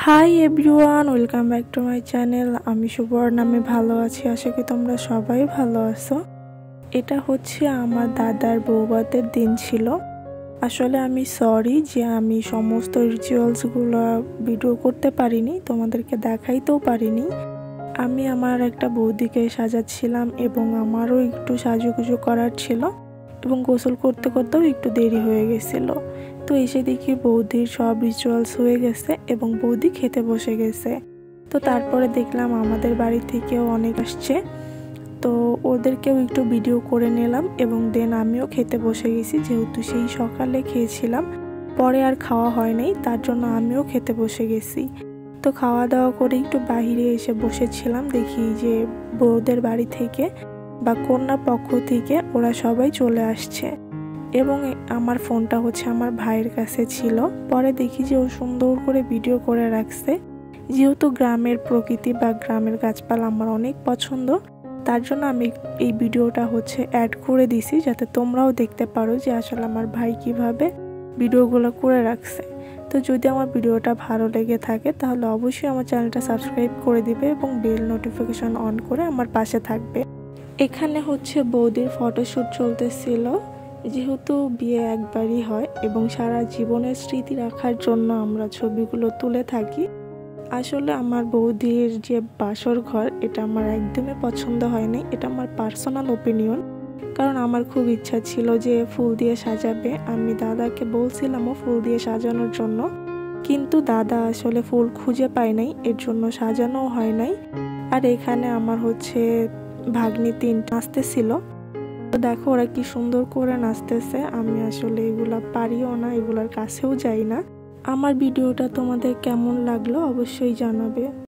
Hi everyone, welcome back to my channel. আমি সুবর্ণা, আমি ভালো আছি, আশা করি তোমরা সবাই ভালো আছো। এটা হচ্ছে আমার দাদার বৌভাতের দিন ছিল। আসলে আমি সরি যে আমি সমস্ত রিচুয়ালসগুলো ভিডিও করতে পারিনি, তোমাদেরকে দেখাইতেও পারিনি। আমি আমার একটা বৌদিকে সাজাচ্ছিলাম এবং আমারও একটু সাজুগুজু করার ছিল এবং গোসল করতে করতেও একটু দেরি হয়ে গেছিলো। তো এসে দেখি বৌদির সব রিচুয়ালস হয়ে গেছে এবং বৌদি খেতে বসে গেছে। তো তারপরে দেখলাম আমাদের বাড়ি থেকেও অনেক আসছে, তো ওদেরকেও একটু ভিডিও করে নিলাম এবং দেন আমিও খেতে বসে গেছি। যেহেতু সেই সকালে খেয়েছিলাম, পরে আর খাওয়া হয় নাই, তার জন্য আমিও খেতে বসে গেছি। তো খাওয়া দাওয়া করে একটু বাইরে এসে বসেছিলাম, দেখি যে বউদের বাড়ি থেকে বা কন্যা পক্ষ থেকে ওরা সবাই চলে আসছে এবং আমার ফোনটা হচ্ছে আমার ভাইয়ের কাছে ছিল। পরে দেখি যে ও সুন্দর করে ভিডিও করে রাখছে। যেহেতু গ্রামের প্রকৃতি বা গ্রামের গাছপালা আমার অনেক পছন্দ, তার জন্য আমি এই ভিডিওটা হচ্ছে অ্যাড করে দিছি, যাতে তোমরাও দেখতে পারো যে আসলে আমার ভাই কিভাবে ভিডিওগুলো করে রাখছে। তো যদি আমার ভিডিওটা ভালো লেগে থাকে তাহলে অবশ্যই আমার চ্যানেলটা সাবস্ক্রাইব করে দিবে এবং বেল নোটিফিকেশন অন করে আমার পাশে থাকবে। এখানে হচ্ছে বৌদির ফটোশ্যুট চলতেছিল। যেহেতু বিয়ে একবারই হয় এবং সারা জীবনের স্মৃতি রাখার জন্য আমরা ছবিগুলো তুলে থাকি। আসলে আমার বৌদির যে বাসর ঘর, এটা আমার একদমই পছন্দ হয়নি, এটা আমার পার্সোনাল ওপিনিয়ন। কারণ আমার খুব ইচ্ছা ছিল যে ফুল দিয়ে সাজাবে, আমি দাদাকে বলছিলামও ফুল দিয়ে সাজানোর জন্য, কিন্তু দাদা আসলে ফুল খুঁজে পায় নাই, এর জন্য সাজানো হয় নাই। আর এখানে আমার হচ্ছে ভাগ্নি 3 নাচতেছিল। তো দেখো ওরা কি সুন্দর করে নাচতেছে। আমি আসলে এগুলা পারিও না, এগুলার কাছেও যাই না। আমার ভিডিওটা তোমাদের কেমন লাগলো অবশ্যই জানাবে।